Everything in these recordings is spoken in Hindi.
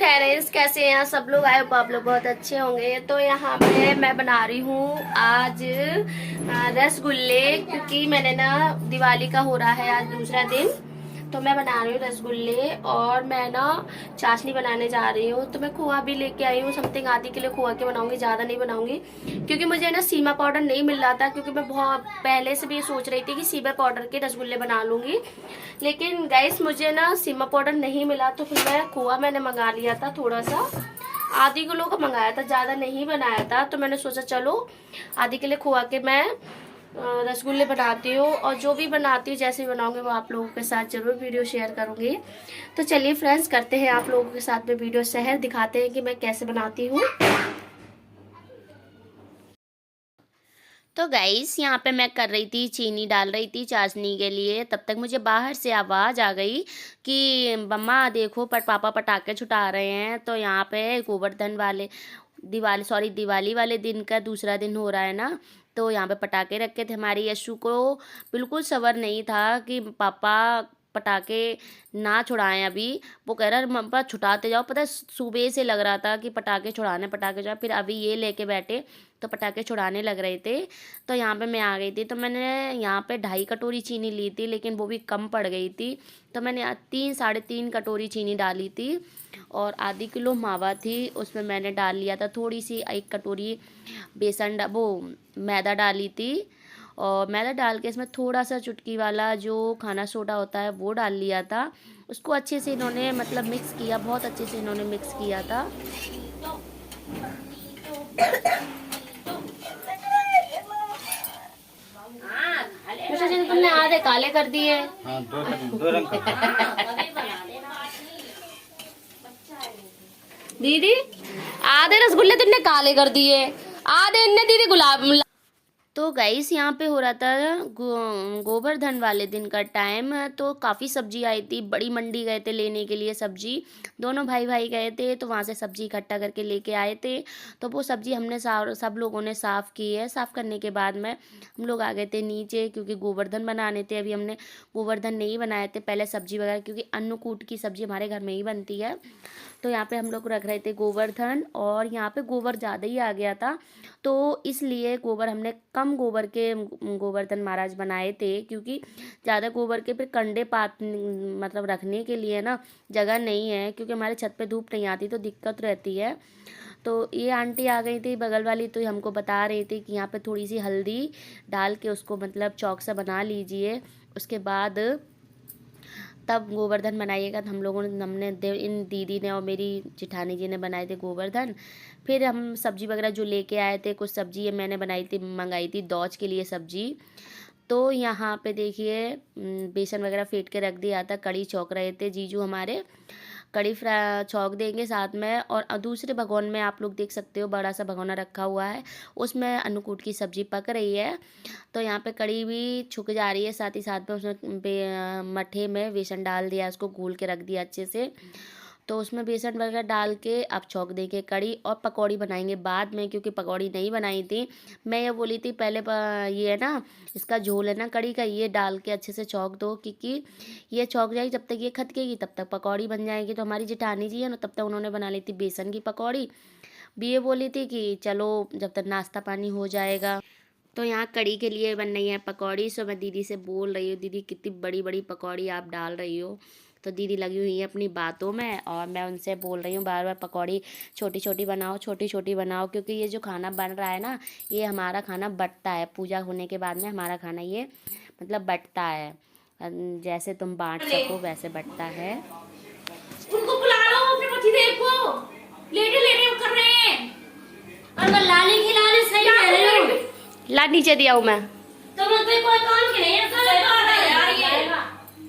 फ्रेंड्स, कैसे हैं सब लोग? आए आप लोग बहुत अच्छे होंगे। तो यहाँ पे मैं बना रही हूँ आज रसगुल्ले, क्योंकि मैंने ना दिवाली का हो रहा है आज दूसरा दिन। तो मैं बना रही हूँ रसगुल्ले और मैं ना चाशनी बनाने जा रही हूँ। तो मैं खोआ भी लेके आई हूँ, समथिंग आधी किलो खोआ के बनाऊंगी, ज़्यादा नहीं बनाऊंगी क्योंकि मुझे ना सीमा पाउडर नहीं मिल रहा था। क्योंकि मैं बहुत पहले से भी सोच रही थी कि सीमा पाउडर के रसगुल्ले बना लूंगी, लेकिन गाइस मुझे ना सीमा पाउडर नहीं मिला। तो फिर मैं खोआ मैंने मंगा लिया था, थोड़ा सा आधी किलो का मंगाया था, ज़्यादा नहीं बनाया था। तो मैंने सोचा चलो आधी किलो खोआ के मैं रसगुल्ले बनाती हूँ, और जो भी बनाती हूँ जैसे भी बनाऊंगी वो आप लोगों के साथ जरूर वीडियो शेयर करूंगी। तो चलिए फ्रेंड्स, करते हैं आप लोगों के साथ में वीडियो शेयर, दिखाते हैं कि मैं कैसे बनाती हूँ। तो गाइस यहाँ पे मैं कर रही थी, चीनी डाल रही थी चाशनी के लिए। तब तक मुझे बाहर से आवाज़ आ गई कि मम्मा देखो पापा पटाखे छुटा रहे हैं। तो यहाँ पे गोवर्धन वाले दिवाली वाले दिन का दूसरा दिन हो रहा है ना। तो यहाँ पे पटाखे रखे थे। हमारी यशु को बिल्कुल सब्र नहीं था कि पापा पटाखे ना छुड़ाएं अभी। वो कह रहा है पापा छुटाते जाओ। पता है सुबह से लग रहा था कि पटाखे छुड़ाए। फिर अभी ये लेके बैठे तो पटाखे छुड़ाने लग रहे थे। तो यहाँ पे मैं आ गई थी। तो मैंने यहाँ पे 2.5 कटोरी चीनी ली थी, लेकिन वो भी कम पड़ गई थी। तो मैंने 3-3.5 कटोरी चीनी डाली थी, और आधी किलो मावा थी उसमें मैंने डाल लिया था थोड़ी सी 1 कटोरी वो मैदा डाली थी। और मैदा डाल के इसमें थोड़ा सा चुटकी वाला जो खाना सोडा होता है वो डाल लिया था। उसको अच्छे से इन्होंने मतलब मिक्स किया, बहुत अच्छे से इन्होंने मिक्स किया था। तुमने आधे काले कर दिए। हाँ, दो रंग दीदी आधे रसगुल्ले तुमने काले कर दिए, आधे इनने दीदी गुलाब। तो गाइस यहाँ पे हो रहा था गोवर्धन वाले दिन का टाइम। तो काफ़ी सब्जी आई थी, बड़ी मंडी गए थे लेने के लिए सब्जी। दोनों भाई भाई गए थे, तो वहाँ से सब्जी इकट्ठा करके लेके आए थे। तो वो सब्जी हमने सब लोगों ने साफ़ की है। साफ़ करने के बाद में हम लोग आ गए थे नीचे, क्योंकि गोवर्धन बनाने थे। अभी हमने गोवर्धन नहीं बनाए थे, पहले सब्जी वगैरह, क्योंकि अन्नकूट की सब्जी हमारे घर में ही बनती है। तो यहाँ पे हम लोग रख रहे थे गोवर्धन, और यहाँ पे गोबर ज़्यादा ही आ गया था। तो इसलिए गोबर हमने कम गोबर के गोवर्धन महाराज बनाए थे, क्योंकि ज़्यादा गोबर के फिर कंडे पात मतलब रखने के लिए ना जगह नहीं है, क्योंकि हमारे छत पे धूप नहीं आती तो दिक्कत रहती है। तो ये आंटी आ गई थी बगल वाली, तो हमको बता रही थी कि यहाँ पे थोड़ी सी हल्दी डाल के उसको मतलब चौक सा बना लीजिए, उसके बाद तब गोवर्धन बनाइएगा। तो हम लोगों ने इन दीदी ने और मेरी जिठानी जी ने बनाए थे गोवर्धन। फिर हम सब्जी वगैरह जो लेके आए थे, कुछ सब्जी ये मैंने मंगाई थी दौज के लिए सब्जी। तो यहाँ पे देखिए बेसन वगैरह फेंट के रख दिया था। कड़ी छौंक रहे थे जीजू हमारे, कड़ी छौंक देंगे साथ में। और दूसरे भगोन में आप लोग देख सकते हो बड़ा सा भगोना रखा हुआ है, उसमें अन्नकूट की सब्जी पक रही है। तो यहाँ पे कड़ी भी छुक जा रही है, साथ ही साथ में उसमें मट्ठे में बेसन डाल दिया, उसको घोल के रख दिया अच्छे से। तो उसमें बेसन वगैरह डाल के अब छौंक देंगे कड़ी, और पकौड़ी बनाएंगे बाद में, क्योंकि पकौड़ी नहीं बनाई थी। मैं ये बोली थी पहले ये है ना इसका झोल है ना कड़ी का, ये डाल के अच्छे से छौंक दो, क्योंकि ये छौंक जाएगी जब तक ये खदकेगी तब तक पकौड़ी बन जाएगी। तो हमारी जिठानी जी है ना, तब तक उन्होंने बना ली थी बेसन की पकौड़ी। भी ये बोली थी कि चलो जब तक नाश्ता पानी हो जाएगा। तो यहाँ कड़ी के लिए बन रही है पकौड़ी। सो मैं दीदी से बोल रही हूँ, दीदी कितनी बड़ी बड़ी पकौड़ी आप डाल रही हो। तो दीदी लगी हुई है अपनी बातों में, और मैं उनसे बोल रही हूँ बार बार पकौड़ी छोटी छोटी बनाओ, छोटी छोटी बनाओ, क्योंकि ये जो खाना बन रहा है ना, ये हमारा खाना बँटता है पूजा होने के बाद में। हमारा खाना ये मतलब बँटता है, जैसे तुम बांट सको वैसे बँटता है। उनको बुला लो अपने पतिदेव को, लेटे लेटे कर रहे हैं। और मैं लाली खिलाने सही कह रही हूं। ला नीचे दिया हूं मैं। तो मैं कोई काम के नहीं है, कल यार ये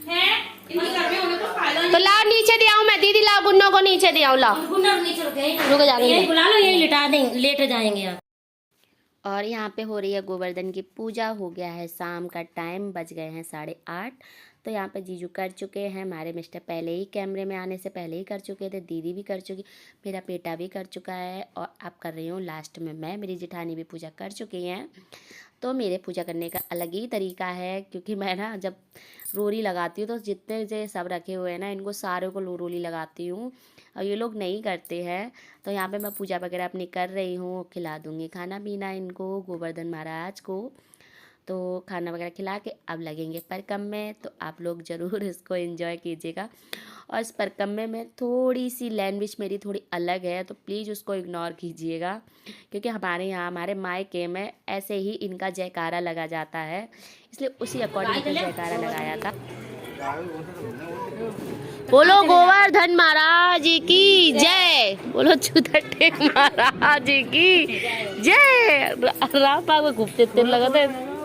हैं इनके घर में होने का फायदा नहीं। तो ला नीचे दिया हूं मैं, दीदी ला गुन्नों को नीचे दिया हूं। ला गुन्नों नीचे रुक जाएंगे, यही बुला लो, यही लिटा देंगे, लेट जाएंगे यार। और यहाँ पे हो रही है गोवर्धन की पूजा। हो गया है शाम का टाइम, बज गए हैं 8:30। तो यहाँ पे जीजू कर चुके हैं, हमारे मिस्टर पहले ही कैमरे में आने से पहले ही कर चुके थे, दीदी भी कर चुकी, मेरा बेटा भी कर चुका है और अब कर रही हूँ लास्ट में मैं। मेरी जेठानी भी पूजा कर चुकी हैं। तो मेरे पूजा करने का अलग ही तरीका है, क्योंकि मैं ना जब रोली लगाती हूँ तो जितने जो सब रखे हुए हैं ना इनको सारे को रोली लगाती हूँ और ये लोग नहीं करते हैं। तो यहाँ पे मैं पूजा वगैरह अपनी कर रही हूँ, खिला दूँगी खाना पीना इनको, गोवर्धन महाराज को। तो खाना वगैरह खिला के अब लगेंगे परिक्रमा में, तो आप लोग ज़रूर इसको एंजॉय कीजिएगा। और इस परिक्रमा में थोड़ी सी लैंग्वेज मेरी थोड़ी अलग है, तो प्लीज़ उसको इग्नोर कीजिएगा, क्योंकि हमारे यहाँ हमारे मायके में ऐसे ही इनका जयकारा लगा जाता है, इसलिए उसी अकॉर्डिंग जयकारा लगाया था। बोलो गोवर्धन महाराज की जय, बोलो छुतटे महाराज की जय। राम पाग में घूमते लगा थे।